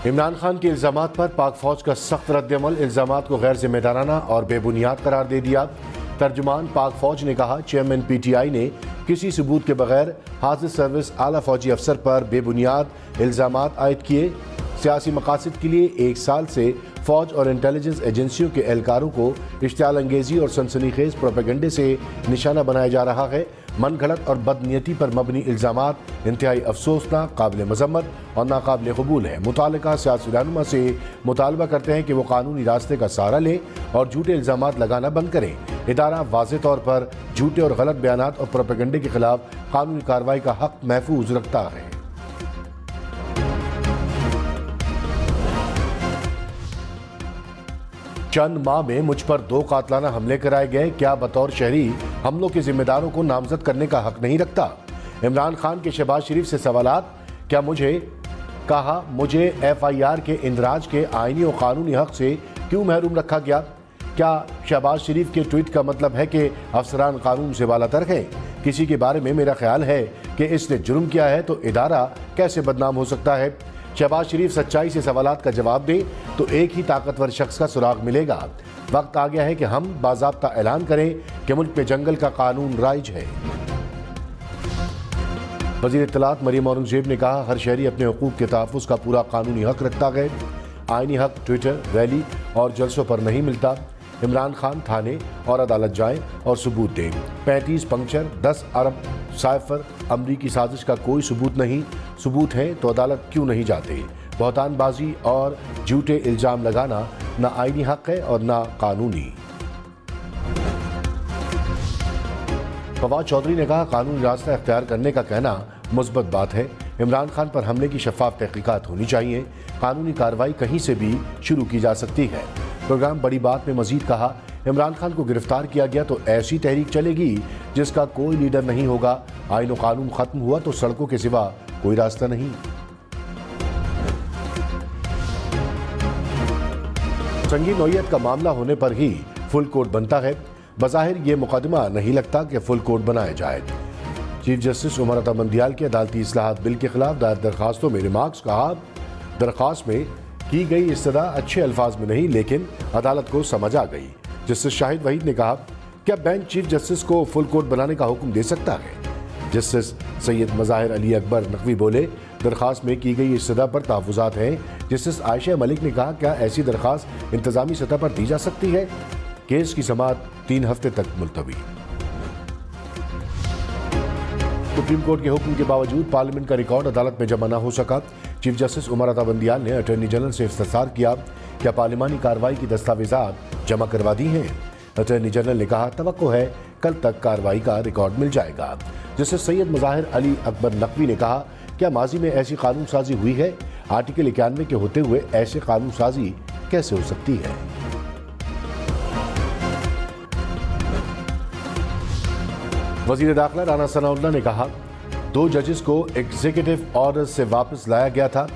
इमरान खान के इल्ज़ामात पर पाक फौज का सख्त रद्दअमल, इल्ज़ामात को गैर जिम्मेदाराना और बेबुनियाद करार दे दिया। तर्जुमान पाक फौज ने कहा, चेयरमैन PTI ने किसी सबूत के बगैर हाजिर सर्विस आला फौजी अफसर पर बेबुनियाद इल्ज़ामात आयद किए। सियासी मकासद के लिए 1 साल से फौज और इंटेलिजेंस एजेंसियों के एहलकारों को इश्तियाल अंगेजी और सनसनीखेज प्रोपेगेंडे से निशाना बनाया जा रहा है। मन घड़त और बदनीयती पर मबनी इल्ज़ामात इंतहाई अफसोसनाक, काबिल मजम्मत और नाकाबिल कबूल है। मुतालिका सियासी रहनुमा से मुतालबा करते हैं कि वो कानूनी रास्ते का सहारा लें और झूठे इल्ज़ामात लगाना बंद करें। इदारा वाज़ेह तौर पर झूठे और गलत बयानात और प्रोपेगेंडे के खिलाफ कानूनी कार्रवाई का हक महफूज रखता है। चंद माह में मुझ पर 2 कातलाना हमले कराए गए, क्या बतौर शहरी हमलों के जिम्मेदारों को नामजद करने का हक नहीं रखता? इमरान खान के शहबाज शरीफ से सवालात, क्या मुझे FIR के इंदराज के आईनी और कानूनी हक से क्यों महरूम रखा गया? क्या शहबाज शरीफ के ट्वीट का मतलब है कि अफसरान कानून से बालातर हैं? किसी के बारे में मेरा ख्याल है कि इसने जुर्म किया है तो इदारा कैसे बदनाम हो सकता है? शहबाज शरीफ सच्चाई से सवालात का जवाब दे तो एक ही ताकतवर शख्स का सुराग मिलेगा। वक्त आ गया है कि हम बाज़ाब्ता ऐलान करें कि मुल्क में जंगल का कानून राइज है। वज़ीर इत्तलात मरियम औरंगज़ेब ने कहा, हर शहरी अपने हुकूक के तहफ़्फ़ुज़ का पूरा कानूनी हक रखता है। आईनी हक ट्विटर, रैली और जलसों पर नहीं मिलता। इमरान खान थाने और अदालत जाएं और सबूत दें। 35 पंक्चर, 10 अरब साइफर, अमरीकी साजिश का कोई सबूत नहीं। सबूत है तो अदालत क्यों नहीं जाते? बहतानबाजी और झूठे इल्ज़ाम लगाना ना आईनी हक है और ना कानूनी। फवाद चौधरी ने कहा, कानूनी रास्ता इख्तियार करने का कहना मुस्बत बात है। इमरान खान पर हमले की शफाफ तहकीकात होनी चाहिए। कानूनी कार्रवाई कहीं से भी शुरू की जा सकती है। प्रोग्राम बड़ी बात में मजीद कहा, इमरान खान को गिरफ्तार किया गया तो ऐसी तहरीक चलेगी जिसका कोई लीडर नहीं होगा। आईन और कानून खत्म हुआ तो सड़कों के सिवा कोई रास्ता नहीं। संगीन नौयत का मामला होने पर ही फुल कोर्ट बनता है। बज़ाहिर ये मुकदमा नहीं लगता कि फुल कोर्ट बनाया जाए। चीफ जस्टिस उमर अता बंदियाल के अदालती इस्लाहात बिल के खिलाफ दायर दरखास्तों में रिमार्क्स कहा, दरखास्त में की गई इस्तदा अच्छे अल्फाज में नहीं लेकिन अदालत को समझ आ गई। जस्टिस शाहिद वहीद ने कहा, क्या बेंच चीफ जस्टिस को फुल कोर्ट बनाने का हुक्म दे सकता है? जस्टिस सैयद मज़ाहिर अली अकबर नकवी बोले, दरखास्त में की गई इस्तदा पर तहफ़्फ़ुज़ात हैं। जस्टिस आयशा मलिक ने कहा, क्या ऐसी दरखास्त इंतज़ामी सतह पर दी जा सकती है? केस की समाअत 3 हफ्ते तक मुलतवी। सुप्रीम कोर्ट के हुक्म के बावजूद पार्लियामेंट का रिकॉर्ड अदालत में जमा न हो सका। चीफ जस्टिस उमर अता बंदियाल ने अटॉर्नी जनरल से इस्तफसार किया, क्या पार्लिमानी कार्रवाई की दस्तावेजात जमा करवा दी हैं? अटॉर्नी जनरल ने कहा, तवक्को है कल तक कार्रवाई का रिकॉर्ड मिल जाएगा। जस्टिस सैयद मज़ाहिर अली अकबर नकवी ने कहा, क्या माजी में ऐसी कानून साजी हुई है? आर्टिकल 91 के होते हुए ऐसे कानून साजी कैसे हो सकती है? वज़ीर दाखिला राना सनाउल्लाह ने कहा, 2 जजेस को एग्जीक्यूटिव ऑर्डर से वापस लाया गया था।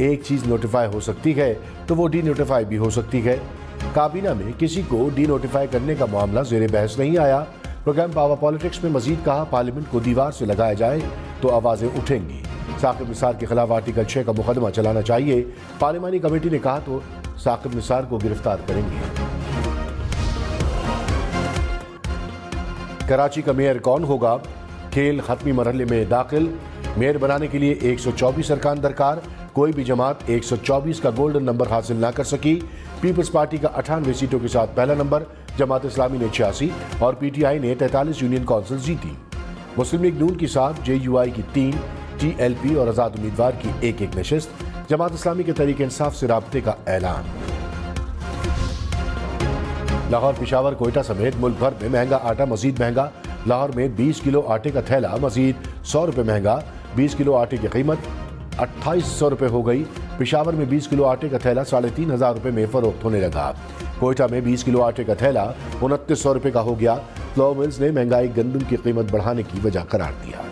एक चीज नोटिफाई हो सकती है तो वो डी नोटिफाई भी हो सकती है। काबीना में किसी को डी नोटिफाई करने का मामला ज़ेरे बहस नहीं आया। प्रोग्राम पावर पॉलिटिक्स में मजीद कहा, पार्लियामेंट को दीवार से लगाया जाए तो आवाजें उठेंगी। साकिब निसार के खिलाफ आर्टिकल 6 का मुकदमा चलाना चाहिए। पार्लिमानी कमेटी ने कहा तो साकिब निसार को गिरफ्तार करेंगे। कराची का मेयर कौन होगा? खेल खत्मी मरहले में दाखिल। मेयर बनाने के लिए 124 अरकान दरकार। कोई भी जमात 124 का गोल्डन नंबर हासिल ना कर सकी। पीपल्स पार्टी का 98 सीटों के साथ पहला नंबर, जमात इस्लामी ने 86 और PTI ने 43 यूनियन काउंसिल जीती। मुस्लिम लीग नून की 7, JUI की 3, TLP और आज़ाद उम्मीदवार की 1-1 नशिस्त। जमात इस्लामी के तरीके इंसाफ से राब्ते का ऐलान। लाहौर, पेशावर, कोयटा समेत मुल्क भर में महंगा आटा मजीद महंगा। लाहौर में 20 किलो आटे का थैला मजीद 100 रुपये महंगा। 20 किलो आटे की कीमत 2800 रुपये हो गई। पेशावर में 20 किलो आटे का थैला 3500 रुपये में फरोख्त होने लगा। कोयटा में 20 किलो आटे का थैला 2900 रुपये का हो गया। फ्लोर मिल्स ने महंगाई गंदम की कीमत बढ़ाने की वजह करार दिया।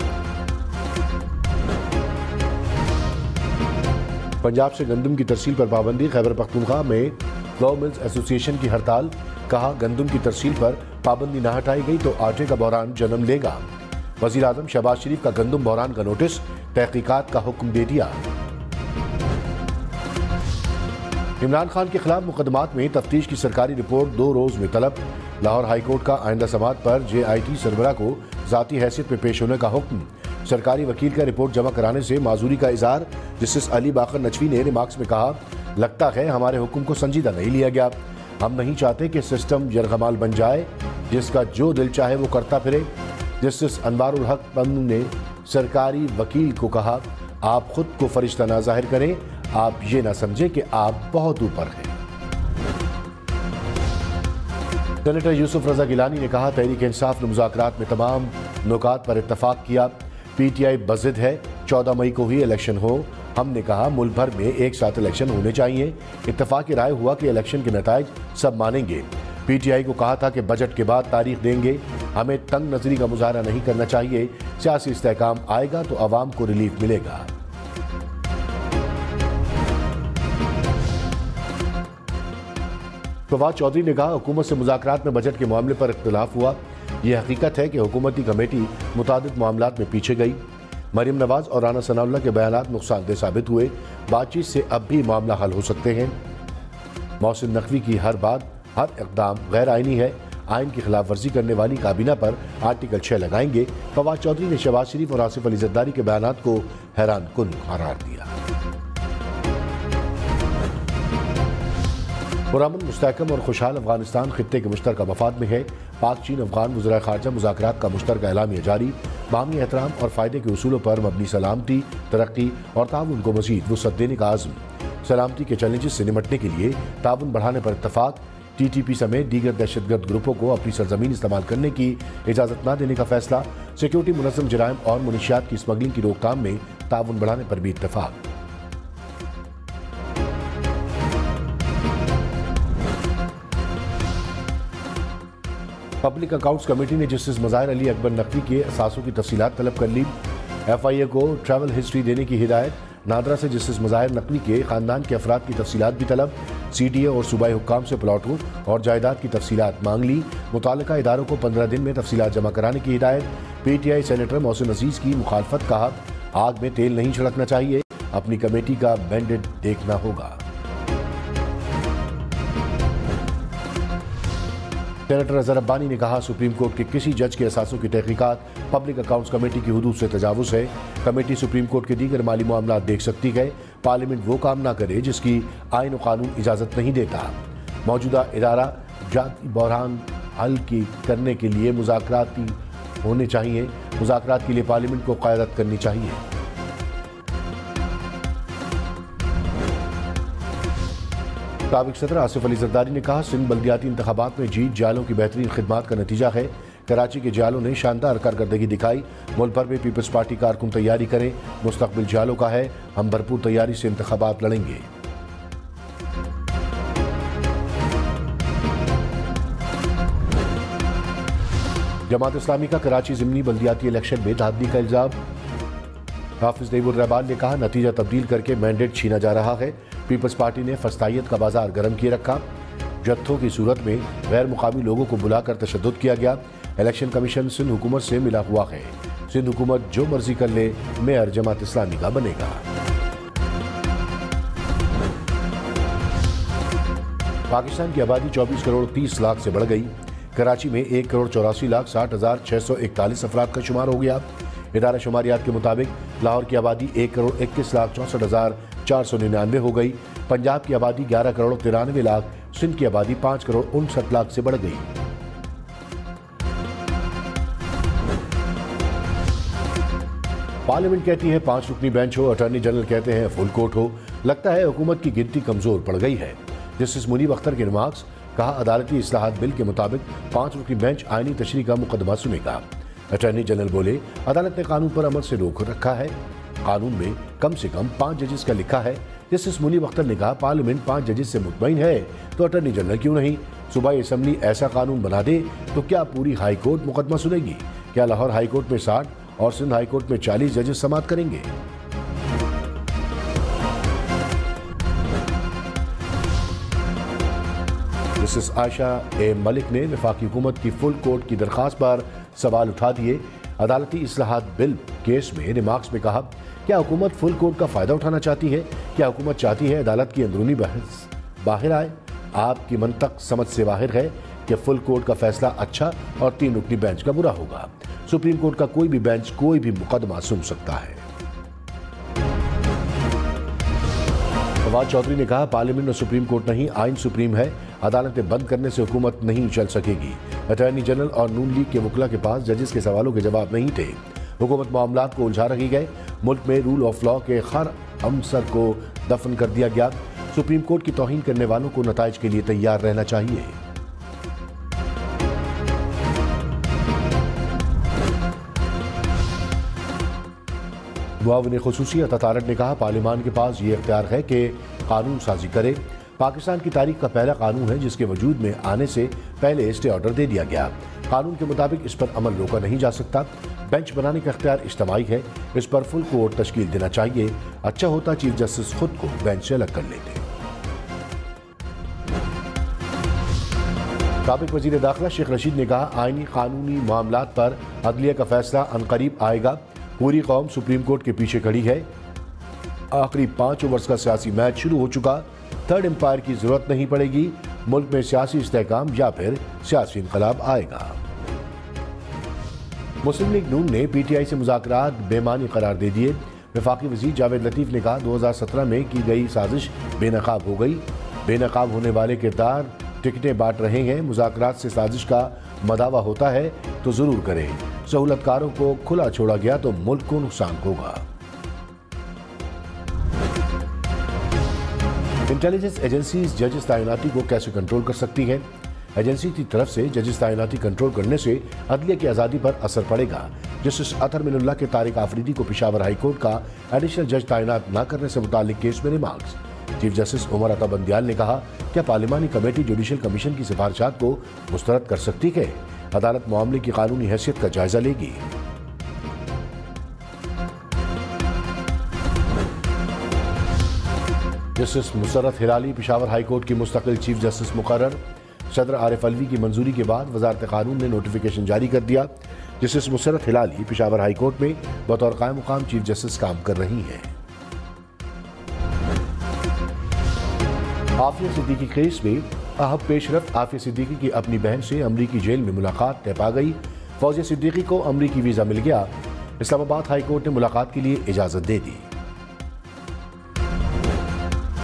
पंजाब से गंदम की तरसील पर पाबंदी। खैबर पख्तूनख्वा में फ्लोर मिल्स एसोसिएशन की हड़ताल। कहा, गंदम की तरसील पर पाबंदी न हटाई गई तो आटे का बहरान जन्म लेगा। वज़ीर आज़म शहबाज शरीफ का गंदम बहरान का नोटिस, तहकीकात का हुक्म दे दिया। इमरान खान के खिलाफ मुकदमात में तफ्तीश की सरकारी रिपोर्ट 2 रोज में तलब। लाहौर हाईकोर्ट का आइंदा समात पर JIT सरबराह को ज़ाती हैसियत में पेश होने का हुक्म। सरकारी वकील का रिपोर्ट जमा कराने से माजूरी का इजहार। जस्टिस अली बाकर नचवी ने रिमार्क्स में कहा, लगता है हमारे हुक्म को संजीदा नहीं लिया गया। हम नहीं चाहते कि सिस्टम यरगमाल बन जाए, जिसका जो दिल चाहे वो करता फिरे। जस्टिस अनवारुल हक पन्नू ने सरकारी वकील को कहा, आप खुद को फरिश्ता ना जाहिर करें, आप ये ना समझें कि आप बहुत ऊपर हैं। सेनेटर यूसुफ रजा गिलानी ने कहा, तहरीक इंसाफ ने मुज़ाकरात में तमाम नुकात पर इत्तफाक किया। PTI बज़िद है 14 मई को ही इलेक्शन हो। हमने कहा मुल्क भर में एक साथ इलेक्शन होने चाहिए। इत्तफाक राय हुआ कि इलेक्शन के नताइज सब मानेंगे। PTI को कहा था कि बजट के बाद तारीख देंगे। हमें तंग नजरी का मुजाहरा नहीं करना चाहिए। सियासी इस्तेहकाम आएगा तो अवाम को रिलीफ मिलेगा। फवाद चौधरी ने कहा, हुकूमत से मुज़ाकरात में बजट के मामले पर इख्तिलाफ हुआ। यह हकीकत है कि हुकूमती कमेटी मुतादिद मामलात में पीछे गई। मरीम नवाज और राना सनाउल्लाह के बयानात नुकसानदेह साबित हुए। बातचीत से अब भी मामला हल हो सकते हैं। मोहसिन नकवी की हर बात, हर इक़दाम गैर आइनी है। आइन की खिलाफ वर्जी करने वाली काबीना पर आर्टिकल 6 लगाएंगे। फवाद चौधरी ने शहबाज शरीफ और आसिफ अली जरदारी के बयानात को हैरान कुन करार दिया। पुरअमन, मुस्तहकम और खुशहाल अफगानिस्तान खित्ते के मुश्तरका मफाद में है। पाक चीन अफगान वज़ीर ख़ारजा मुज़ाकरात का मुश्तरका एलामिया जारी। बाहमी एहतराम और फ़ायदे के उसूलों पर मबनी सलामती, तरक्की और ताउन को मज़ीद वुसअत देने का आज़म। सलामती के चैलेंजेस से निमटने के लिए ताउन बढ़ाने पर इत्तफाक। TTP समेत दीगर दहशतगर्द ग्रुपों को अपनी सरजमीन इस्तेमाल करने की इजाज़त न देने का फैसला। सिक्योरिटी, मुनज़्ज़म जराइम और मुनशियात की स्मगलिंग की रोकथाम में ताउन बढ़ाने पर भी इत्तफाक। पब्लिक अकाउंट्स कमेटी ने जस्टिस मज़ाहिर अली अकबर नकवी के असासों की तफसीलात तलब कर ली। FIA को ट्रैवल हिस्ट्री देने की हिदायत। नादरा से जस्टिस मज़ाहिर नकवी के ख़ानदान के अफराद की तफसीलात भी तलब। CTA और सूबाई हुक्काम से प्लाटों और जायदाद की तफसीलात मांग ली। मुताल्लिका इदारों को 15 दिन में तफसीलात जमा कराने की हिदायत। PTI सेनेटर मोहसिन अजीज़ की मुखालफत। कहा, आग में तेल नहीं छिड़कना चाहिए, अपनी कमेटी का मैंडेट देखना होगा। सेनेटर अजहर अब्बानी ने कहा, सुप्रीम कोर्ट के किसी जज के असासों की तहकीकात पब्लिक अकाउंट्स कमेटी की हुदूद से तजावुज़ है। कमेटी सुप्रीम कोर्ट के दीगर माली मामलात देख सकती है। पार्लियामेंट वो काम ना करे जिसकी आइन और कानून इजाज़त नहीं देता। मौजूदा इदारा जाती बहरान हल करने के लिए मुज़ाकराती होने चाहिए। मुज़ाकरात के लिए पार्लियामेंट को क़यादत करनी चाहिए। साबिक़ सदर आसिफ अली जरदारी ने कहा, सिंध बल्दियाती इंतखाबात में जीत जालों की बेहतरीन खिदमात का नतीजा है। कराची के जालों ने शानदार कारकर्दगी दिखाई। मुल्क भर में पीपल्स पार्टी कारकुन तैयारी करें। मुस्तकबिल जालों का है, हम भरपूर तैयारी से इंतखाबात लड़ेंगे। जमात इस्लामी का कराची ज़िमनी बल्दियाती इलेक्शन में धांधली का इल्जाम। हाफिज नईमुर रहमान ने कहा, नतीजा तब्दील करके मैंडेट छीना जा रहा है। पीपल्स पार्टी ने फस्तायत का बाजार गर्म किए रखा। जत्थों की सूरत में गैर मुकामी लोगों को बुलाकर तशद्दुद किया गया। इलेक्शन कमीशन सिंध हुकूमत से मिला हुआ है। सिंध हुकूमत जो मर्जी कर ले, मेयर जमात इस्लामी का बनेगा। पाकिस्तान की आबादी 24 करोड़ 30 लाख से बढ़ गई। कराची में 1 करोड़ 84 लाख 60,641 अफराद का शुमार हो गया। इदारा शुमारियात के मुताबिक लाहौर की आबादी 1 करोड़ 21 लाख 64,499 हो गई। पंजाब की आबादी 11 करोड़ 93 लाख। सिंध की आबादी 5 करोड़ 59 लाख से बढ़ गई। पार्लियामेंट कहती है 5 रुकनी बेंच हो, अटॉर्नी जनरल कहते हैं फुल कोर्ट हो। लगता है हुकूमत की गिनती कमजोर पड़ गई है। जस्टिस मुनीब अख्तर के रिमार्क्स। कहा, अदालती इस्लाहात बिल के मुताबिक 5 रुकनी बेंच आईनी तशरीह का मुकदमा सुनेगा। अटॉर्नी जनरल बोले, अदालत ने कानून पर अमल से रोक रखा है। कानून में कम से कम 5 जजेस का लिखा है। जस्टिस मुनीब अख्तर ने कहा, पार्लियामेंट 5 जजेस से मुतमईन है तो अटॉर्नी जनरल क्यों नहीं? सूबाई असम्बली ऐसा कानून बना दे तो क्या पूरी हाई कोर्ट मुकदमा सुनेगी? क्या लाहौर हाई कोर्ट में 60 और सिंध हाई कोर्ट में 40 जजेस समाअत करेंगे? जस्टिस आयशा ए मलिक ने वफाकी हुकूमत की फुल कोर्ट की दरख्वास्त पर सवाल उठा दिए। अदालती इस्लाहात बिल केस में रिमार्क्स में कहा, क्या हुकूमत फुल कोर्ट का फायदा उठाना चाहती है? क्या हुकूमत चाहती है अदालत की अंदरूनी बहस बाहर आए। आपकी मंतक समझ से बाहर है कि फुल कोर्ट का फैसला अच्छा और 3 रुकनी बेंच का बुरा होगा। सुप्रीम कोर्ट का कोई भी बेंच कोई भी मुकदमा सुन सकता है। फवाद चौधरी ने कहा, पार्लियामेंट और सुप्रीम कोर्ट नहीं, आइन सुप्रीम है। अदालतें बंद करने से हुकूमत नहीं चल सकेगी। अटॉर्नी जनरल और नून लीग के वकील के पास जजेस के सवालों के जवाब नहीं थे। हुकूमत मामलात को उलझा रही है। मुल्क में रूल ऑफ लॉ के हर अंसर को दफन कर दिया गया। सुप्रीम कोर्ट की तौहीन करने वालों को नताइज के लिए तैयार रहना चाहिए। मुआविन खुसूसी अतारट ने कहा, पार्लियामान के पास ये इख्तियार है कि कानून साजी करे। पाकिस्तान की तारीख का पहला कानून है जिसके वजूद में आने से पहले स्टे ऑर्डर दे दिया गया। कानून के मुताबिक इस पर अमल रोका नहीं जा सकता। बेंच बनाने का इख्तियार इज्तिमाई है। इस पर फुल कोर्ट तश्कील देना चाहिए। अच्छा होता चीफ जस्टिस खुद को बेंच से अलग कर लेते। साबिक वजीर दाखिला शेख रशीद ने कहा, आईनी कानूनी मामलात पर अदलिया का फैसला अनकरीब आएगा। पूरी कौम सुप्रीम कोर्ट के पीछे खड़ी है। आखिरी 5 ओवर्स का सियासी मैच शुरू हो चुका। थर्ड एम्पायर की जरूरत नहीं पड़ेगी। मुल्क में सियासी इस्तेहकाम या फिर सियासी इनकलाब आएगा। मुस्लिम लीग नून ने पीटीआई से मुज़ाकरात बेमानी करार दे दिए। वफाकी वज़ीर जावेद लतीफ़ ने कहा, 2017 में की गई साजिश बेनकाब हो गई। बेनकाब होने वाले किरदार टिकटें बांट रहे हैं। मुज़ाकरात से साजिश का मदावा होता है तो जरूर करें। सहूलतकारों को खुला छोड़ा गया तो मुल्क को नुकसान होगा। इंटेलिजेंस एजेंसीज जजेस तैनाती को कैसे कंट्रोल कर सकती है? एजेंसी की तरफ से जजेस तैनाती कंट्रोल करने से अदलिया की आज़ादी पर असर पड़ेगा। जस्टिस अतहर मिनुल्लाह के तारिक आफरीदी को पेशावर हाई कोर्ट का एडिशनल जज तैनात न करने से मुताल्लिक केस में remarks. Chief justice Umar Ata Bandial ने कहा, क्या पार्लिमानी कमेटी जुडिशल कमीशन की सिफारिशात को मुस्तरद कर सकती है? अदालत मामले की कानूनी हैसियत का जायजा लेगी। Justice Musarrat Hilali Peshawar high court की मुस्तकिल चीफ जस्टिस मुकर्रर। सदर आरिफ अलवी की मंजूरी के बाद वजारत कानून ने नोटिफिकेशन जारी कर दिया। Justice Musarrat Hilali Peshawar high court में बतौर कायम मुकाम चीफ जस्टिस काम कर रही हैं। आफिया सिद्दीकी केस में अहम पेशरफ। आफिया सिद्दीकी की अपनी बहन से अमरीकी जेल में मुलाकात तय पा गई। फौजिया सिद्दीकी को अमरीकी वीजा मिल गया। इस्लामाबाद हाई कोर्ट ने मुलाकात के लिए इजाजत दे दी।